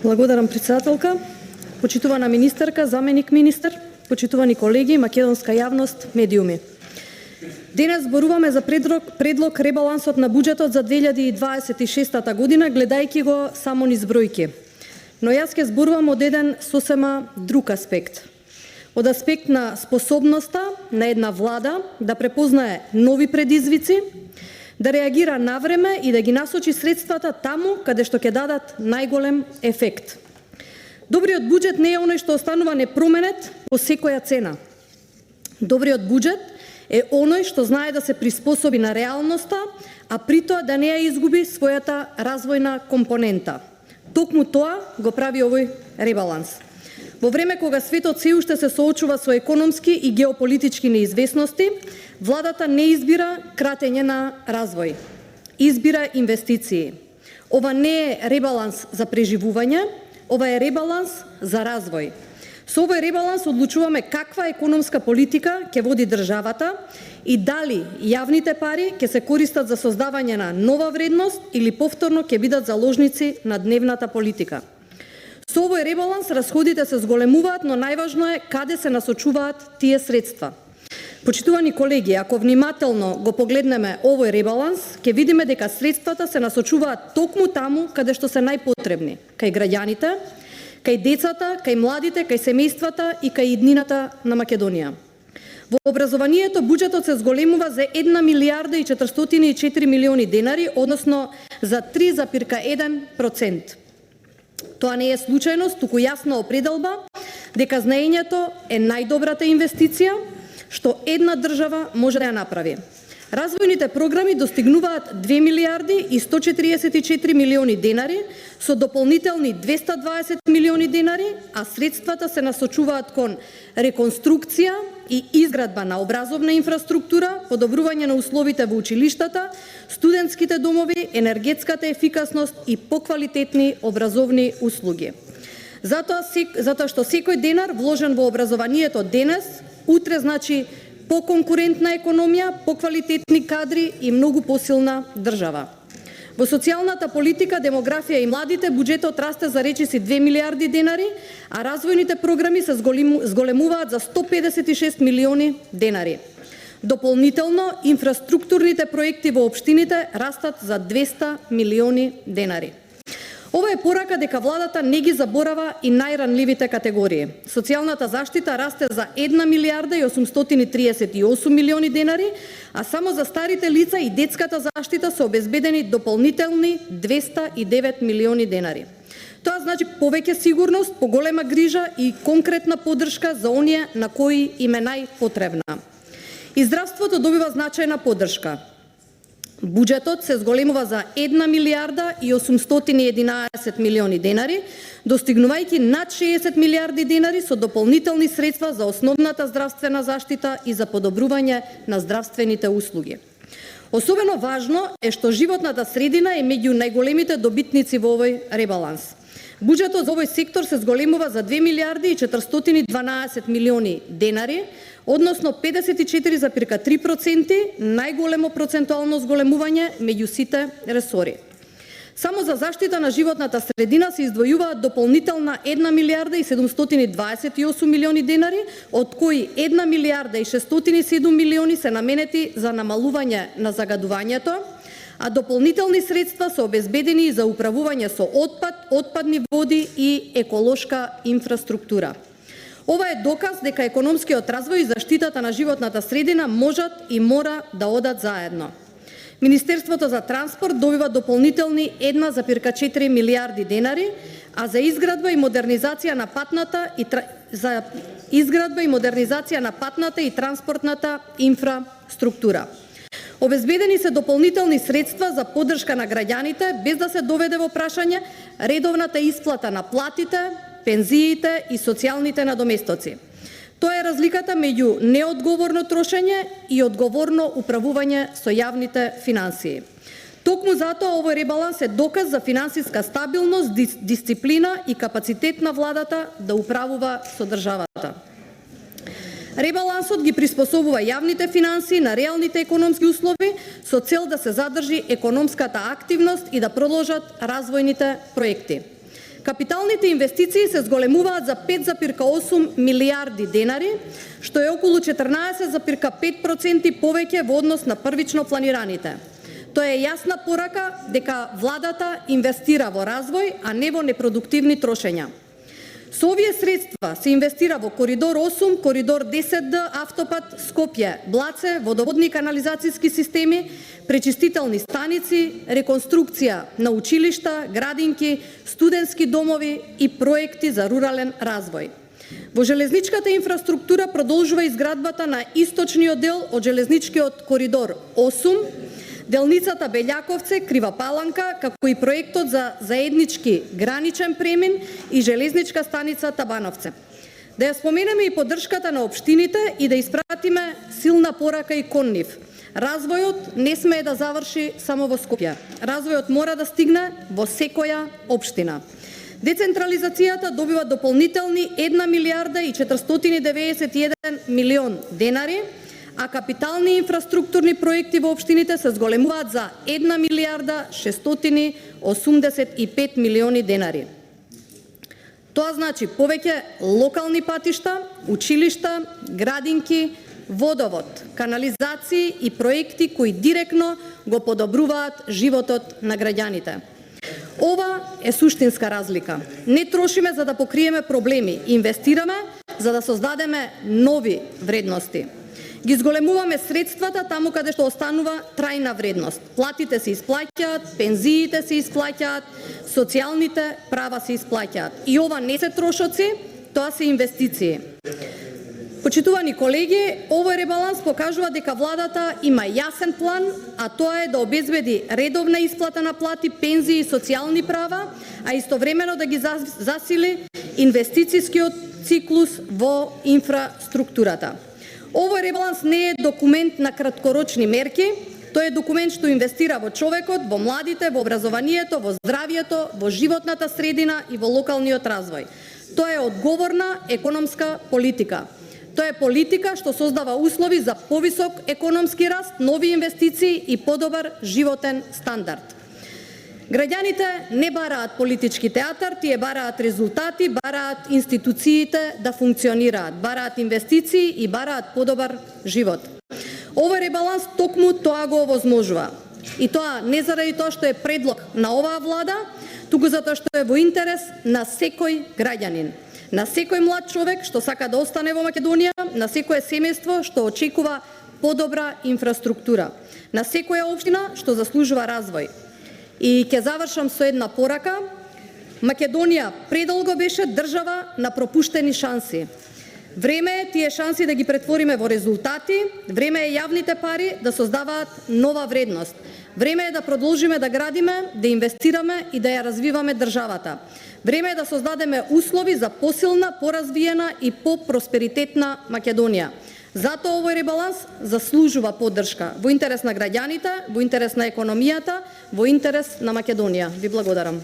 Благодарам, председателка. Почитувана министерка, заменик министер, почитувани колеги, македонска јавност, медиуми. Денес зборуваме за предлог ребалансот на буџетот за 2026 година, гледајќи го само низ бројки. Но јас ќе зборувам од еден сосема друг аспект. Од аспект на способноста на една влада да препознае нови предизвици, да реагира навреме и да ги насочи средствата таму каде што ќе дадат најголем ефект. Добриот буџет не е оној што останува непроменет по секоја цена. Добриот буџет е оној што знае да се приспособи на реалноста, а при тоа да не ја изгуби својата развојна компонента. Токму тоа го прави овој ребаланс. Во време кога светот се уште се соочува со економски и геополитички неизвестности, владата не избира кратење на развој. Избира инвестиции. Ова не е ребаланс за преживување, ова е ребаланс за развој. Со овој ребаланс одлучуваме каква економска политика ќе води државата и дали јавните пари ќе се користат за создавање на нова вредност или повторно ќе бидат заложници на дневната политика. Со овој ребаланс расходите се зголемуваат, но најважно е каде се насочуваат тие средства. Почитувани колеги, ако внимателно го погледнеме овој ребаланс, ќе видиме дека средствата се насочуваат токму таму каде што се најпотребни, кај граѓаните, кај децата, кај младите, кај семејствата и кај иднината на Македонија. Во образованието буџетот се зголемува за 1 милијарда и 404 милиони денари, односно за 3,1%. Тоа не е случајност, туку јасна определба дека знаењето е најдобрата инвестиција што една држава може да ја направи. Развојните програми достигнуваат 2 милијарди и 144 милиони денари со дополнителни 220 милиони денари, а средствата се насочуваат кон реконструкција и изградба на образовна инфраструктура, подобрување на условите во училиштата, студентските домови, енергетската ефикасност и поквалитетни образовни услуги. Затоа што секој денар вложен во образованието денес, утре значи поконкурентна економија, поквалитетни кадри и многу посилна држава. Во социјалната политика, демографија и младите, буџетот расте за речиси 2 милијарди денари, а развојните програми се зголемуваат за 156 милиони денари. Дополнително, инфраструктурните проекти во општините растат за 200 милиони денари. Ова е порака дека владата не ги заборава и најранливите категории. Социјалната заштита расте за 1 милијарда и 838 милиони денари, а само за старите лица и детската заштита се обезбедени дополнителни 209 милиони денари. Тоа значи повеќе сигурност, поголема грижа и конкретна поддршка за оние на кои им е најпотребна. И здравството добива значајна поддршка. Буџетот се зголемува за 1 милијарда и 811 милиони денари, достигнувајќи над 60 милијарди денари со дополнителни средства за основната здравствена заштита и за подобрување на здравствените услуги. Особено важно е што животната средина е меѓу најголемите добитници во овој ребаланс. Буџетот за овој сектор се зголемува за 2 милијарди и 412 милиони денари, односно 54,3%, најголемо процентуално зголемување меѓу сите ресори. Само за заштита на животната средина се издвојуваат дополнителна 1 милијарда и 728 милиони денари, од кои 1 милијарда и 607 милиони се наменети за намалување на загадувањето, а дополнителни средства се обезбедени за управување со отпад, отпадни води и еколошка инфраструктура. Ова е доказ дека економскиот развој и заштитата на животната средина можат и мора да одат заедно. Министерството за транспорт добива дополнителни 1,4 милијарди денари, а за изградба и модернизација на патната и транспортната инфраструктура. Обезбедени се дополнителни средства за поддршка на граѓаните, без да се доведе во прашање редовната исплата на платите, пензиите и социјалните надоместоци. Тоа е разликата меѓу неодговорно трошење и одговорно управување со јавните финансии. Токму затоа овој ребаланс е доказ за финансиска стабилност, дисциплина и капацитет на владата да управува со државата. Ребалансот ги приспособува јавните финансии на реалните економски услови со цел да се задржи економската активност и да продолжат развојните проекти. Капиталните инвестиции се зголемуваат за 5,8 милиарди денари, што е околу 14,5% повеќе во однос на првично планираните. Тоа е јасна порака дека владата инвестира во развој, а не во непродуктивни трошења. Со овие средства се инвестира во Коридор 8, Коридор 10Д, автопат Скопје-Блаце, водоводни канализацијски системи, пречистителни станици, реконструкција на училишта, градинки, студентски домови и проекти за рурален развој. Во железничката инфраструктура продолжува изградбата на источниот дел од железничкиот Коридор 8, делницата Белјаковце, Крива Паланка, како и проектот за заеднички граничен премин и железничка станица Табановце. Да ја споменеме и поддршката на општините и да испратиме силна порака и кон нив. Развојот не смее да заврши само во Скопје. Развојот мора да стигне во секоја општина. Децентрализацијата добива дополнителни 1 милиарда и 491 милион денари, а капитални инфраструктурни проекти во општините се зголемуваат за 1 милиарда 685 милиони денари. Тоа значи повеќе локални патишта, училишта, градинки, водовод, канализации и проекти кои директно го подобруваат животот на граѓаните. Ова е суштинска разлика. Не трошиме за да покриеме проблеми, инвестираме за да создадеме нови вредности. Ги зголемуваме средствата таму каде што останува трајна вредност. Платите се исплаќаат, пензиите се исплаќаат, социјалните права се исплаќаат. И ова не се трошоци, тоа се инвестиции. Почитувани колеги, овој ребаланс покажува дека владата има јасен план, а тоа е да обезбеди редовна исплата на плати, пензии и социјални права, а истовремено да ги засили инвестицијскиот циклус во инфраструктурата. Овој ребаланс не е документ на краткорочни мерки, тој е документ што инвестира во човекот, во младите, во образованието, во здравието, во животната средина и во локалниот развој. Тоа е одговорна економска политика. Тоа е политика што создава услови за повисок економски раст, нови инвестиции и подобар животен стандард. Граѓаните не бараат политички театар, тие бараат резултати, бараат институциите да функционираат, бараат инвестиции и бараат подобар живот. Овој ребаланс токму тоа го овозможува. И тоа не заради тоа што е предлог на оваа влада, туку затоа што е во интерес на секој граѓанин, на секој млад човек што сака да остане во Македонија, на секое семејство што очекува подобра инфраструктура, на секоја општина што заслужува развој. И ќе завршам со една порака. Македонија предолго беше држава на пропуштени шанси. Време е тие шанси да ги претвориме во резултати, време е јавните пари да создаваат нова вредност. Време е да продолжиме да градиме, да инвестираме и да ја развиваме државата. Време е да создадеме услови за посилна, поразвиена и по-просперитетна Македонија. Затоа овој ребаланс заслужува поддршка во интерес на граѓаните, во интерес на економијата, во интерес на Македонија. Ви благодарам.